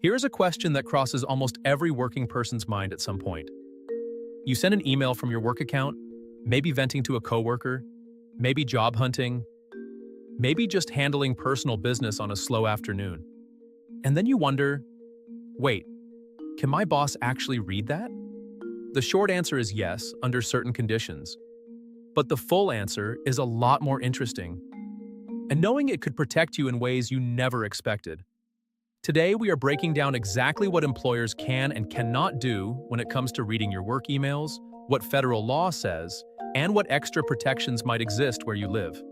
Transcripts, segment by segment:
Here's a question that crosses almost every working person's mind at some point. You send an email from your work account, maybe venting to a coworker, maybe job hunting, maybe just handling personal business on a slow afternoon. And then you wonder, wait, can my boss actually read that? The short answer is yes, under certain conditions. But the full answer is a lot more interesting. And knowing it could protect you in ways you never expected. Today, we are breaking down exactly what employers can and cannot do when it comes to reading your work emails, what federal law says, and what extra protections might exist where you live.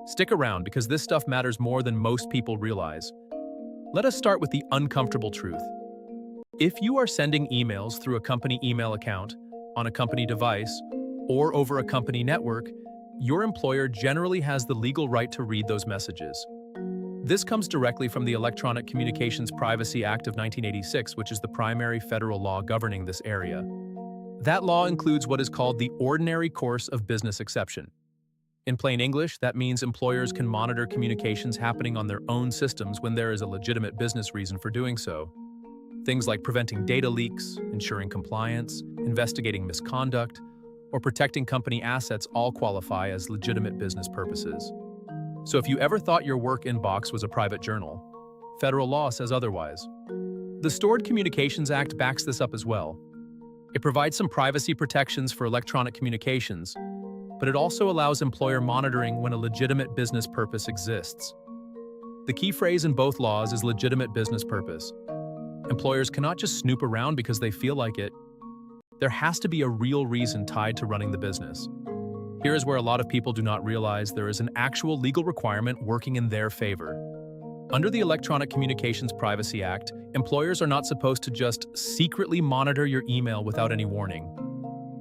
Stick around because this stuff matters more than most people realize. Let us start with the uncomfortable truth. If you are sending emails through a company email account, on a company device, or over a company network, your employer generally has the legal right to read those messages. This comes directly from the Electronic Communications Privacy Act of 1986, which is the primary federal law governing this area. That law includes what is called the ordinary course of business exception. In plain English, that means employers can monitor communications happening on their own systems when there is a legitimate business reason for doing so. Things like preventing data leaks, ensuring compliance, investigating misconduct, or protecting company assets all qualify as legitimate business purposes. So if you ever thought your work inbox was a private journal, federal law says otherwise. The Stored Communications Act backs this up as well. It provides some privacy protections for electronic communications, but it also allows employer monitoring when a legitimate business purpose exists. The key phrase in both laws is legitimate business purpose. Employers cannot just snoop around because they feel like it. There has to be a real reason tied to running the business. Here is where a lot of people do not realize there is an actual legal requirement working in their favor. Under the Electronic Communications Privacy Act, employers are not supposed to just secretly monitor your email without any warning.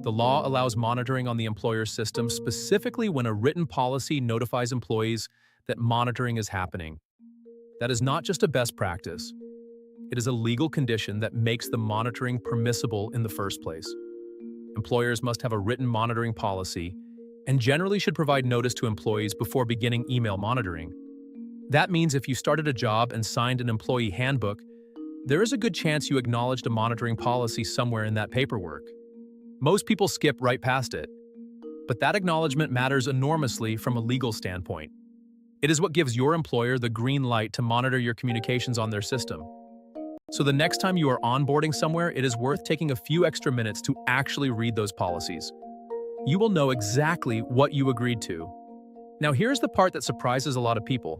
The law allows monitoring on the employer's system specifically when a written policy notifies employees that monitoring is happening. That is not just a best practice. It is a legal condition that makes the monitoring permissible in the first place. Employers must have a written monitoring policy and generally should provide notice to employees before beginning email monitoring. That means if you started a job and signed an employee handbook, there is a good chance you acknowledged a monitoring policy somewhere in that paperwork. Most people skip right past it, but that acknowledgement matters enormously from a legal standpoint. It is what gives your employer the green light to monitor your communications on their system. So the next time you are onboarding somewhere, it is worth taking a few extra minutes to actually read those policies. You will know exactly what you agreed to. Now here's the part that surprises a lot of people.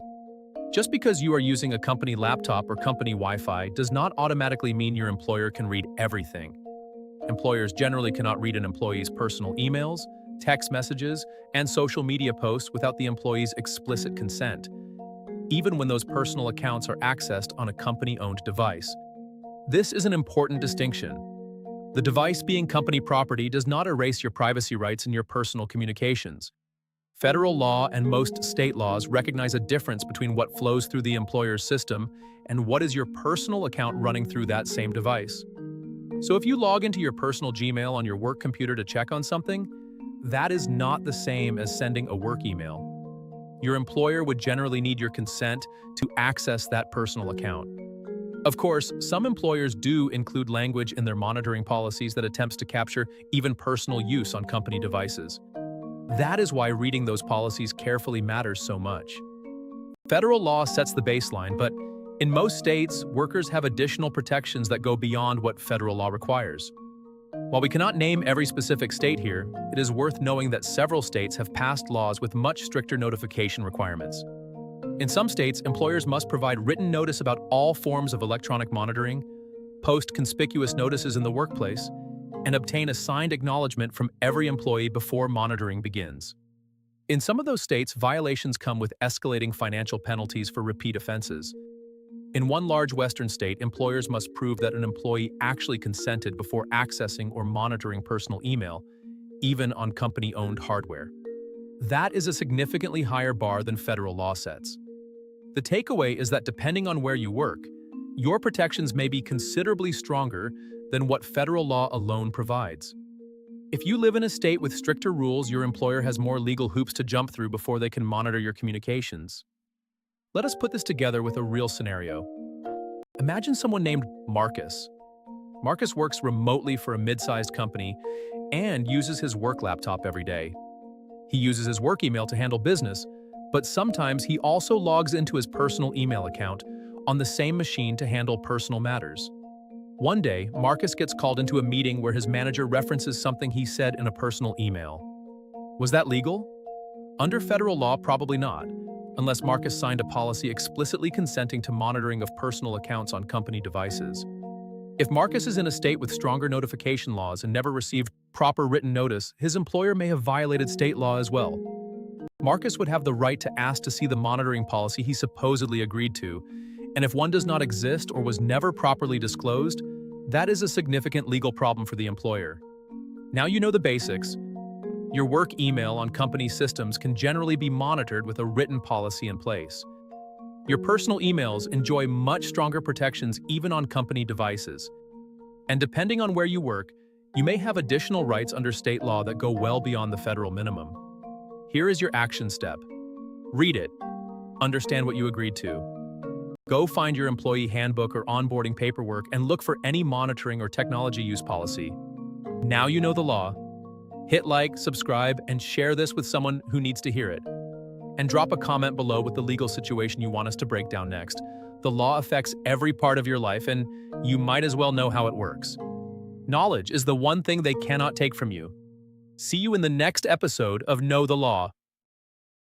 Just because you are using a company laptop or company Wi-Fi does not automatically mean your employer can read everything. Employers generally cannot read an employee's personal emails, text messages, and social media posts without the employee's explicit consent, even when those personal accounts are accessed on a company-owned device. This is an important distinction. The device being company property does not erase your privacy rights in your personal communications. Federal law and most state laws recognize a difference between what flows through the employer's system and what is your personal account running through that same device. So if you log into your personal Gmail on your work computer to check on something, that is not the same as sending a work email. Your employer would generally need your consent to access that personal account. Of course, some employers do include language in their monitoring policies that attempts to capture even personal use on company devices. That is why reading those policies carefully matters so much. Federal law sets the baseline, but in most states, workers have additional protections that go beyond what federal law requires. While we cannot name every specific state here, it is worth knowing that several states have passed laws with much stricter notification requirements. In some states, employers must provide written notice about all forms of electronic monitoring, post conspicuous notices in the workplace, and obtain a signed acknowledgement from every employee before monitoring begins. In some of those states, violations come with escalating financial penalties for repeat offenses. In one large Western state, employers must prove that an employee actually consented before accessing or monitoring personal email, even on company-owned hardware. That is a significantly higher bar than federal law sets. The takeaway is that depending on where you work, your protections may be considerably stronger than what federal law alone provides. If you live in a state with stricter rules, your employer has more legal hoops to jump through before they can monitor your communications. Let us put this together with a real scenario. Imagine someone named Marcus. Marcus works remotely for a mid-sized company and uses his work laptop every day. He uses his work email to handle business, but sometimes he also logs into his personal email account on the same machine to handle personal matters. One day, Marcus gets called into a meeting where his manager references something he said in a personal email. Was that legal? Under federal law, probably not, unless Marcus signed a policy explicitly consenting to monitoring of personal accounts on company devices. If Marcus is in a state with stronger notification laws and never received proper written notice, his employer may have violated state law as well. Marcus would have the right to ask to see the monitoring policy he supposedly agreed to, and if one does not exist or was never properly disclosed, that is a significant legal problem for the employer. Now you know the basics. Your work email on company systems can generally be monitored with a written policy in place. Your personal emails enjoy much stronger protections even on company devices. And depending on where you work, you may have additional rights under state law that go well beyond the federal minimum. Here is your action step. Read it. Understand what you agreed to. Go find your employee handbook or onboarding paperwork and look for any monitoring or technology use policy. Now you know the law. Hit like, subscribe, and share this with someone who needs to hear it. And drop a comment below with the legal situation you want us to break down next. The law affects every part of your life, and you might as well know how it works. Knowledge is the one thing they cannot take from you. See you in the next episode of Know the Law.